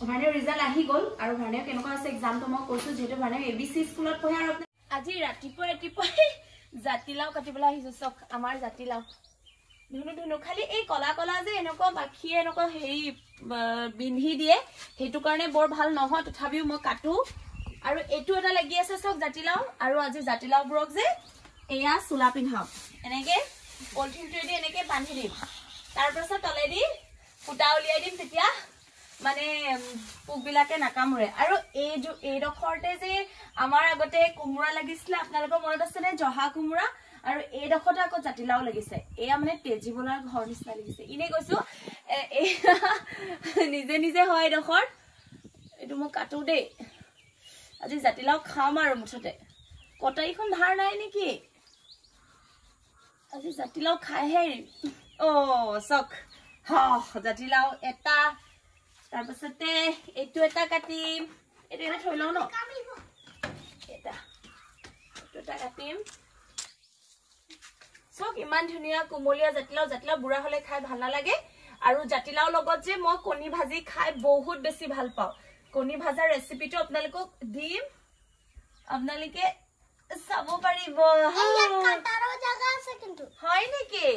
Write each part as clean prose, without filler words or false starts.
ভাৰ্ণেৰ result আহি গ'ল আৰু ভাৰ্ণেৰ কেনেকুৱা আছে এক্সামটো মই কৈছো যেহেতু ভাৰ্ণেৰ ABC স্কুলত পঢ়ে আৰু আজি ৰাতিপুৱাই জাতিলাও কাটিবলৈ আহিছো চক আমাৰ জাতিলাও ধুনু খালি এই কলা কলা যে এনেকুৱা বাখিয়ে এনেকুৱা হেৰি বিন্ধি দিয়ে হেতু কাৰণে বৰ ভাল নহয় তথাপিও মই কাটো আৰু এটো এটা লাগি আছে চক জাতিলাও আৰু আজি জাতিলাও ব্ৰক যে এয়া চুলা পিন্ধাম এনেকে পলিথিনটো দি এনেকে বান্ধি দিম তাৰ পাছত তলেদি ফুটা উলিয়াই দিম তেতিয়া মানে পুকবিলাকে নাকামৰে আৰু এই ডখৰতে যে আমাৰ আগতে কুমৰা লাগিছিল আপোনালোকৰ মনত আছে নে জহা কুমৰা আৰু এই ডখৰতে আকৌ জাতিলাও লাগিছে এয়া মানে তেজিবলাৰ ঘৰ নিচিনা লাগিছে ইনে কৈছো নিজে নিজে হয় ডখৰ এটো মই কাটো দেই আজি জাতিলাও খাম আৰু মুঠতে কটাইখন ধাৰ নাই নেকি আজি জাতিলাও খাইহে ও চক হ জাতিলাও এটা তাৰ পাছতে এটো এটা কাটিম এটা থৈ লও ন এটা কাটিম চক ইমান ধুনিয়া কোমলীয়া জাতিলাও বুঢ়া হলে খাই ভাল নালাগে আৰু জাতিলাও লগত যে মই কণী ভাজি খাই বহুত বেছি ভাল পাওঁ কণী ভাজাৰ ৰেচিপিটো আপোনালোকক দিম আপোনালোকে চাব পাৰিব এই কাটাৰো জায়গা আছে কিন্তু হয় নেকি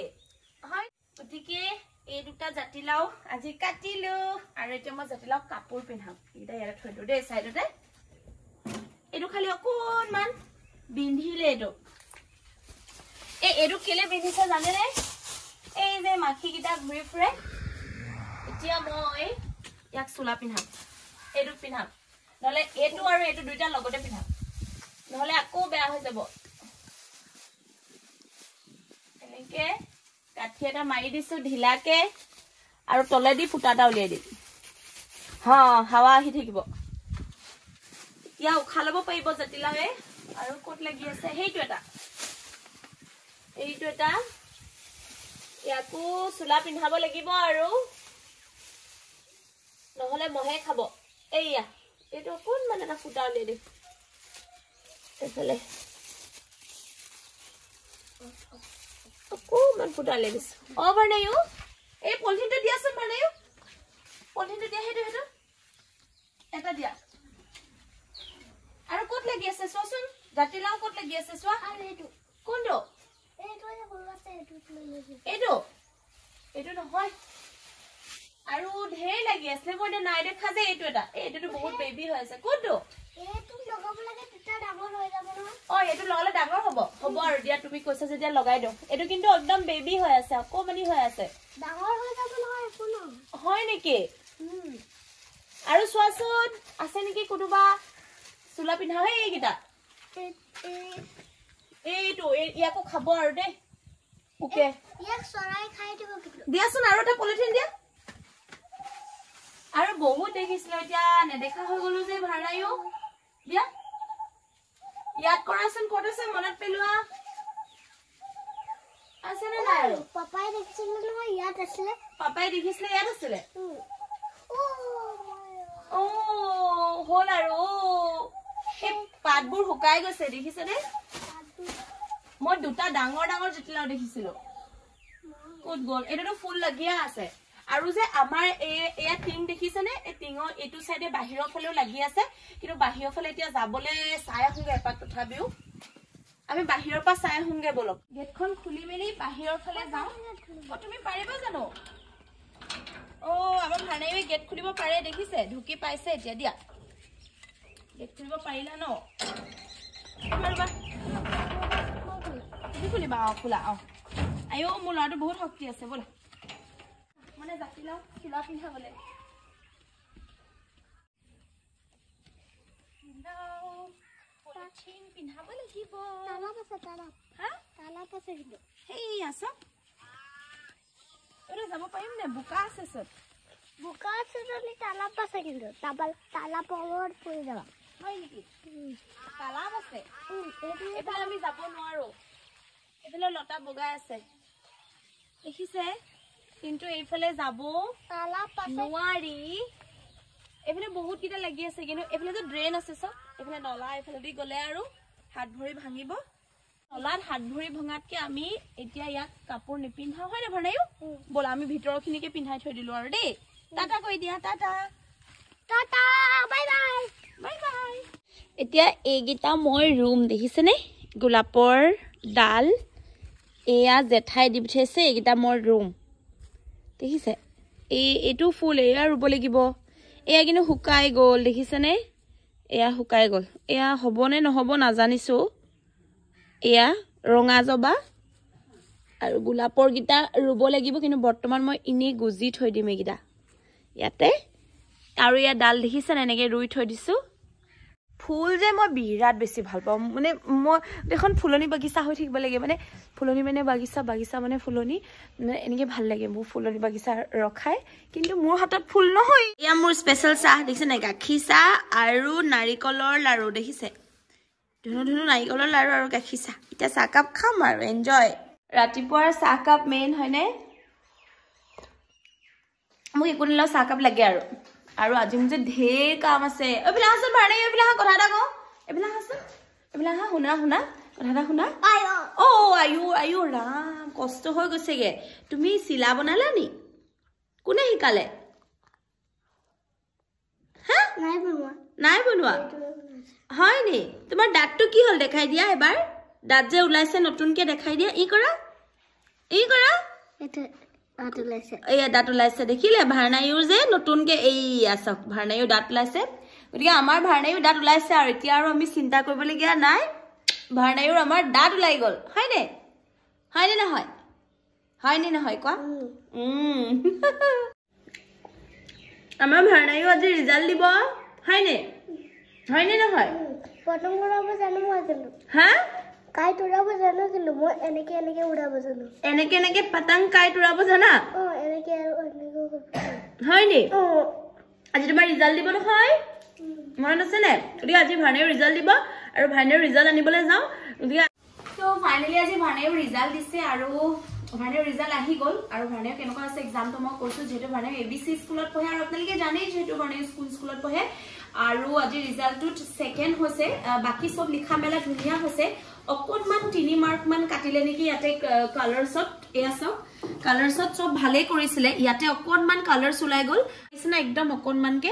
হয় গতিকে এই দুটা জাতিলাও আজি কাটিলো আৰু এতিয়া মই জাতিলাও কাপোৰ পিন্ধাম এটা ইয়াত থৈ দিও দেই সাইডতে এটো খালি অকনমান বিন্ধিলে এটো এটো কেলে বিন্ধিছে জানে নে এই যে মাখি কিটা ঘুৰি ফুৰে এতিয়া মই ইয়াক চুলা পিন্ধাম এটো পিন্ধাম নহলে এটো আৰু এটো দুইটা লগতে পিন্ধাম নহলে আকৌ বেয়া হৈ যাব এনেকে কাঠি এটা মাৰি দিছো ঢিলাকে আৰু তলেদি ফুটাটা উলিয়াই দিম হা হাৱা আহি থাকিব ইয়া উখা লব পাৰিব জাতিলাওয়ে আৰু কোট লাগি আছে হেইটো এটা ইয়াকো চুলা পিন্ধাব লাগিব আৰু নহলে মহে খাব এইয়া এইটো কোন মানে এটা ফুটা উলিয়াই দিম এফালে অকমান ফুটা উলিয়াই দিছো ভাৰ্ণেও এই পলিথিনটো দিয়াচোন ভাৰ্ণেও পলিথিনটো দিয়া সেইটো এটা দিয়া আৰু কোট লাগি আছে চোৱাচোন জাতিলাও কোট লাগি আছে চোৱা আৰু এইটো কোনটো এইটো যে সৰু আছে এইটো নহয় আৰু ঢেৰ লাগি আছে মই নাই দেখা যে এইটোতো বহুত বেবি হৈ আছে কোনটো এইটো লগাব লাগে তেতিয়া ডাঙৰ হৈ যাব নহয় এইটো লগালে ডাঙৰ হ'ব আৰু দিয়া তুমি কৈছা যে দিয়া লগাই দিও এইটো কিন্তু একদম বেবি হৈ আছে অকমানি হৈ আছে ডাঙৰ হৈ যাব নহয় একো নহয় হয় নেকি আৰু চোৱাচোন আছে নেকি কোনোবা চুলা পিন্ধা হয় এইকিটা এইটো ইয়াকো খাব আৰু দেই ওকে ইয়াক চৰাই খাই দিব কিন্তু দিয়াচোন আৰু এটা পলিথিন দিয়া আৰু বহুত দেখিছিল এতিয়া নেদেখা হৈ গলো যে ভাড়ায়ো দিয়া ইয়াত কৰাচোন ক'ত আছে মনত পেলোৱা আছে নে নাই আৰু পাপাই দেখিছিল নহয় ইয়াত আছিল পাপাই দেখিছিল ইয়াত আছিল হল আৰু এই পাতবোৰ শুকাই গৈছে দেখিছে নে মই দুটা ডাঙৰ ডাঙৰ জাতিলাও দেখিছিলো ক'ত গ'ল এটাতো ফুল লাগিয়া আছে আৰু যে আমাৰ এয়া টিং দেখিছে নে এই টিঙৰ এটো সাইডে বাহিৰৰ ফালেও লাগি আছে কিন্তু বাহিৰৰ ফালে এতিয়া যাবলে চাই আহুগে এপাক তথাপিও আমি বাহিৰৰ পৰা চাই আহুগে বলক গেটখন খুলি মেলি বাহিৰৰ ফালে যাও তুমি পাৰিবা জানো আমাৰ ভাণাইৱে গেট খুলিব পাৰে দেখিছে ঢুকি পাইছে এতিয়া দিয়া গেট খুলিব পাৰিলা ন পাৰিবা তুমি খুলিবা খোলা আয়ো মোৰ ল'ৰাটো বহুত শক্তি আছে বলা মানে জাতিলাও চুলা পিন্ধাবলে পলিথিন পিন্ধাব লাগিব তালাপ আছে কিন্তু সেই আছো যাব পাৰিম নে বোকা আছে চত বোকা আছে যদি তালাপ আছে কিন্তু তালাপত পৰি যাবা হয় নেকি তালাপ আছে এইফালে আমি যাব নোৱাৰো এইফালে লতা বগাই আছে দেখিছে কিন্তু এইফালে যাব নোৱাৰি এইফালে বহুত কিটা লাগি আছে কিন্তু এইফালে যে ড্ৰেন আছে চব এইফালে নলা এইফালে দি গলে আৰু হাত ভৰি ভাঙিব নলাত হাত ভৰি ভঙাতকে আমি এতিয়া ইয়াত কাপোৰ নিপিন্ধাও হয় না ভাণাইও বলা আমি ভিতৰৰ খিনিকে পিন্ধাই থৈ দিলো আৰু দেই টাটা কৈ দিয়া টাটা এতিয়া এইগিটা মই ৰুম দেখিছেনে গোলাপৰ ডাল এয়া জেঠাই দি পঠাইছে এইগিটা মোৰ ৰুম দেখিছে এইটো ফুল এয়া ৰুব লাগিব এয়া কিন্তু শুকাই গ'ল দেখিছেনে এয়া শুকাই গ'ল এয়া হ'বনে নহ'ব নাজানিছো এয়া ৰঙা জবা আৰু গোলাপৰ গিটা ৰুব লাগিব কিন্তু বৰ্তমান মই ইনে গুজি থৈ দিম এইগিটা ইয়াতে আৰু ইয়া ডাল দেখিছেনে এনেকে ৰুই থৈ দিছো ফুল যে মই বিৰাট বেছি ভাল পাওঁ মানে মই দেখোন ফুলনি বাগিচা হৈ থাকিব লাগে মানে ফুলনি মানে বাগিচা মানে ফুলনি মানে এনেকে ভাল লাগে মোৰ ফুলনি বাগিচা ৰখাই কিন্তু মোৰ হাতত ফুল নহয় এয়া মোৰ স্পেশাল চাহ দেখিছে নাই গাখীৰ চাহ আৰু নাৰিকলৰ লাৰু দেখিছে ধুনু নাৰিকলৰ লাৰু আৰু গাখীৰ চাহ এটা চাহ কাপ খাম আৰু এনজয় ৰাতিপুৱাৰ চাহ কাপ মেইন হয়নে মোক একো নিলেও চাহ কাপ লাগে আৰু আজি মোৰ ঢেৰ কাম আছে এইবিলাক আছে ভাড়া এইবিলাক কথা এটা কওঁ এইবিলাক আছে এইবিলাক শুনা কথা এটা শুনা আয়ো ৰাম কষ্ট হৈ গৈছেগে তুমি চিলা বনালা নি কোনে শিকালে হা নাই বনোৱা হয় নি তোমাৰ দাঁতটো কি হ'ল দেখাই দিয়া এবাৰ দাঁত যে ওলাইছে নতুনকে দেখাই দিয়া ই কৰা এয়া দাঁত ওলাইছে দেখিলে ভাৰনায়ুৰ যে নতুনকে এই আছক ভাৰনায়ুৰ দাঁত ওলাইছে গতিকে আমাৰ ভাৰনায়ুৰ দাঁত ওলাইছে আৰু এতিয়া আৰু আমি চিন্তা কৰিবলগীয়া নাই ভাৰনায়ুৰ আমাৰ দাঁত ওলাই গ'ল হয়নে নহয় কোৱা আমাৰ ভাৰনায়ুৰ আজি ৰিজাল্ট দিব হয়নে নহয় প্ৰথম উৰাব জানো মই কিন্তু হা কাইট উৰাব জানো কিন্তু মই এনেকে উৰাব জানো এনেকে পতং কাইট উৰাব জানা এনেকে আৰু এনেকে হয়নি আজি তোমাৰ ৰিজাল্ট দিব নহয় মনত আছে নে গতিকে আজি ভাৰনায়ুৰ ৰিজাল্ট দিব আৰু ভাৰনায়ুৰ ৰিজাল্ট আনিবলৈ যাওঁ গতিকে সো ফাইনালি আজি ভাৰনায়ুৰ ৰিজাল্ট দিছে আৰু ভাৰনায়ুৰ ৰিজাল্ট আহি গ'ল আৰু ভাৰনায়ুৰ কেনেকুৱা আছে এক্সামটো মই কৈছো যেটো ভাৰনায়ুৰ এবিসি স্কুলত পঢ়ে আৰু আপোনালোকে জানেই যেটো ভাৰনায়ুৰ স্কুলত পঢ়ে আৰু আজি ৰিজাল্টটো সেকেন্ড হৈছে বাকি সব লিখা মেলা ধুনিয়া হৈছে অকনমান 3 মাৰ্ক মান কাটিলে নেকি ইয়াতে কালাৰছত এয়া সব কালাৰছত সব ভালে কৰিছিলে ইয়াতে অকনমান কালাৰছ ওলাই গ'ল কিছনা একদম অকনমানকে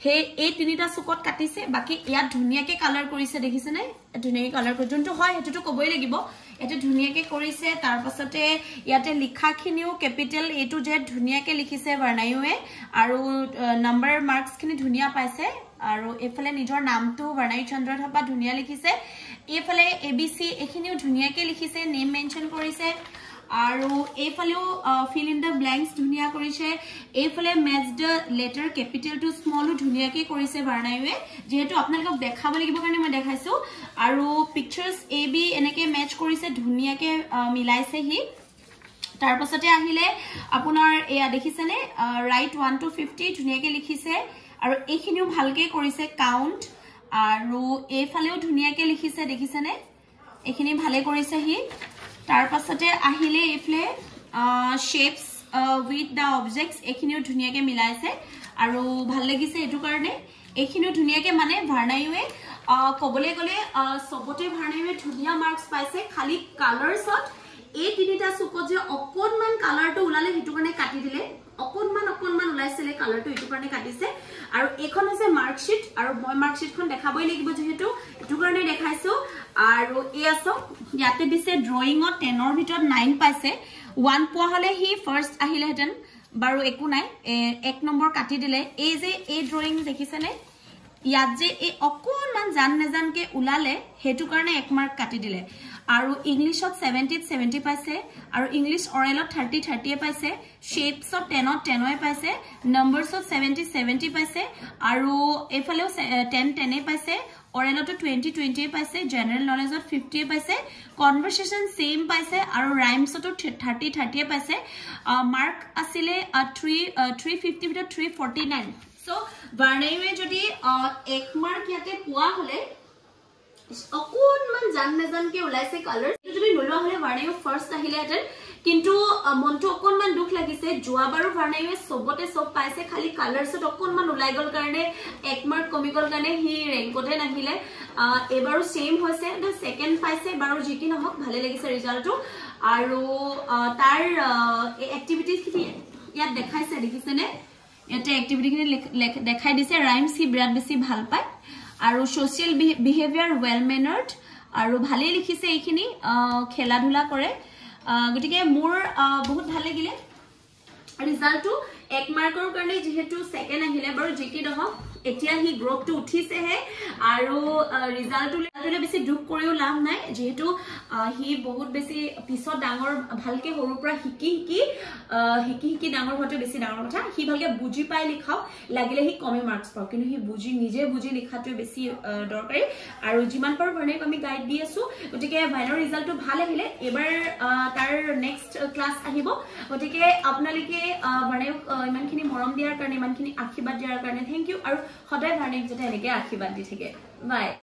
হে এই তিনিটা চুকত কাটিছে বাকি ইয়াত ধুনিয়াকে কালাৰ কৰিছে দেখিছে নাই ধুনিয়াকে কালাৰ কৰি যোনটো হয় হেতুটো কবই লাগিব এতে ধুনিয়াকে কৰিছে তাৰ পাছতে ইয়াতে লিখাখিনিও ক্যাপিটাল এ টু জেড ধুনিয়াকে লিখিছে ভাৰনায়ুৱে আৰু নম্বৰ মাৰ্কস খিনি ধুনিয়া পাইছে আৰু এফালে নিজৰ নামটো ভাৰনায়ু চন্দ্ৰ থাপা ধুনিয়া লিখিছে এফালে এবিসি এখিনিও ধুনিয়াকে লিখিছে নেম মেনশন কৰিছে আৰু এফালেও ফিল ইন দা ব্ল্যাঙ্কস ধুনিয়া কৰিছে এফালে match the letter capital two small ধুনিয়াকে কৰিছে ভাৰনায়ুৱে যেহেতু আপোনালোকক দেখাব লাগিব কাৰণে মই দেখাইছো আৰু পিকচাৰস এ বি এনেকে ম্যাচ কৰিছে ধুনিয়াকে মিলাইছে হি তাৰ পাছতে আহিলে আপোনাৰ এয়া দেখিছেনে ৰাইট 1 to 50 ধুনিয়াকে লিখিছে আৰু এইখিনিও ভালকে কৰিছে কাউন্ট আৰু এফালেও ধুনিয়াকে লিখিছে দেখিছেনে এইখিনি ভালে কৰিছে হি তাৰ পাছতে আহিলে এফলে শেপস উইথ দা অবজেক্টস এইখিনিও ধুনিয়াকে মিলাইছে আৰু ভাল লাগিছে এটো কাৰণে এইখিনিও ধুনিয়াকে মানে ভাৰনায়ুৱে কবলে গলে সবতে ভাৰনায়ুৱে ধুনিয়া মাৰ্কস পাইছে খালি কালাৰছত এই তিনিটা চুকত যে অকনমান কালাৰটো ওলালে হেতু কাৰণে কাটি দিলে অকনমান ওলাইছিলে কালাৰটো এটো কাৰণে কাটিছে আৰু এখন আছে মাৰ্কশিট আৰু মই মাৰ্কশিটখন দেখাবই লাগিব যেহেতু এটো কাৰণে দেখাইছো আৰু এই আছে ইয়াতে দিছে ড্ৰয়িংত 10 ৰ ভিতৰত 9 পাইছে 1 পোৱা হলে হি ফাৰ্স্ট আহিলে হেতেন বাৰু একো নাই 1 নম্বৰ কাটি দিলে এই যে এই ড্ৰয়িং দেখিছেনে ইয়াত যে এই অকনমান জান নেজানকে উলালে হেতু কাৰণে 1 মাৰ্ক কাটি দিলে আৰু ইংলিশত 70 পাইছে আৰু ইংলিশ অৰেলত 30 পাইছে শেপছত 10 পাইছে নম্বৰছত 70 পাইছে আৰু এফালেও 10 পাইছে অৰেলতো 20 পাইছে জেনাৰেল নলেজত 50 পাইছে কনভাৰসেশন সেম পাইছে আৰু ৰাইমছতো 30 পাইছে মাৰ্ক আছিলে 350 ভিতৰত 349 সো ভাৰনায়ুৱে যদি 1 মাৰ্ক ইয়াতে পোৱা হলে অকনমান জান নেজানকে ওলাইছে কালাৰ যদি নলোৱা হলে ভাৰনায়ু ফাৰ্স্ট আহিলে হেতেন কিন্তু মনটো অকনমান দুখ লাগিছে জোৱাবাৰো ভাৰনায়ুৱে সবতে সব পাইছে খালি কালাৰছত অকনমান ওলাই গল কাৰণে 1 মাৰ্ক কমি গল কাৰণে হি ৰেংকতে নাহিলে এবাৰো সেম হৈছে দ সেকেন্ড পাইছে বাৰু জিকি নহক ভালে লাগিছে ৰিজাল্টটো আৰু তাৰ এক্টিভিটিজ খিনি ইয়াত দেখাইছে দেখিছেনে ইয়াতে এক্টিভিটি খিনি দেখাই দিছে ৰাইমস হি বিৰাট বেছি ভাল পায় আৰু সোশ্যাল বিহেভিয়াৰ ওয়েল মেনাৰ্ড আৰু ভালে লিখিছে এইখিনি খেলা ধুলা কৰে গটিকে মোৰ বহুত ভাল লাগিলে ৰিজাল্টটো 1 মাৰ্কৰ কাৰণে যেহেতু সেকেন্ড আহিলে বাৰু জিকি দহক এতিয়া হি গ্ৰুপটো উঠিছেহে আৰু ৰিজাল্টটো বেছি দুখ কৰিও লাভ নাই যেহেতু হি বহুত বেছি পিছত ডাঙৰ ভালকে সৰুৰ পৰা শিকি ডাঙৰ হোৱাটো বেছি ডাঙৰ কথা হি ভালকে বুজি পাই লিখাও লাগিলে হি কমে মাৰ্কস পাও কিন্তু হি নিজে বুজি লিখাটো বেছি দৰকাৰী আৰু যিমান পাৰো ভাৰ্ণেক আমি গাইড দি আছো গতিকে ভাইনৰ ৰিজাল্টটো ভাল আহিলে এবাৰ তাৰ নেক্সট ক্লাস আহিব গতিকে আপোনালোকে ভাৰ্ণেক ইমানখিনি মৰম দিয়াৰ কাৰণে ইমানখিনি আশীৰ্বাদ দিয়াৰ কাৰণে থ্যাংক ইউ আৰু সদায় ভাৰ্ণেক যেতে এনেকৈ আশীৰ্বাদ দি থাকে বাই